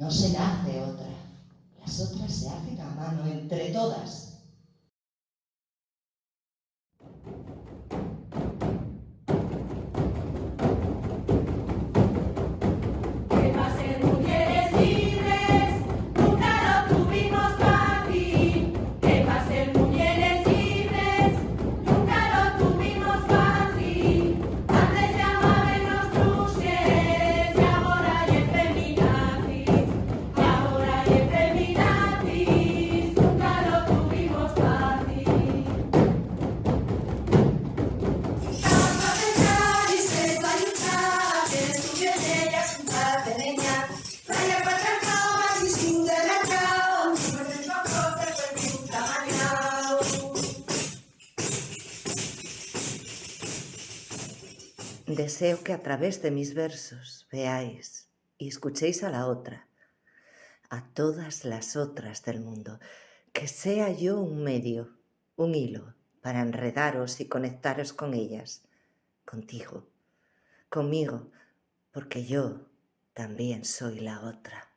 No se nace otra. Las otras se hacen a mano entre todas. Deseo que a través de mis versos veáis y escuchéis a la otra, a todas las otras del mundo, que sea yo un medio, un hilo para enredaros y conectaros con ellas, contigo, conmigo, porque yo también soy la otra.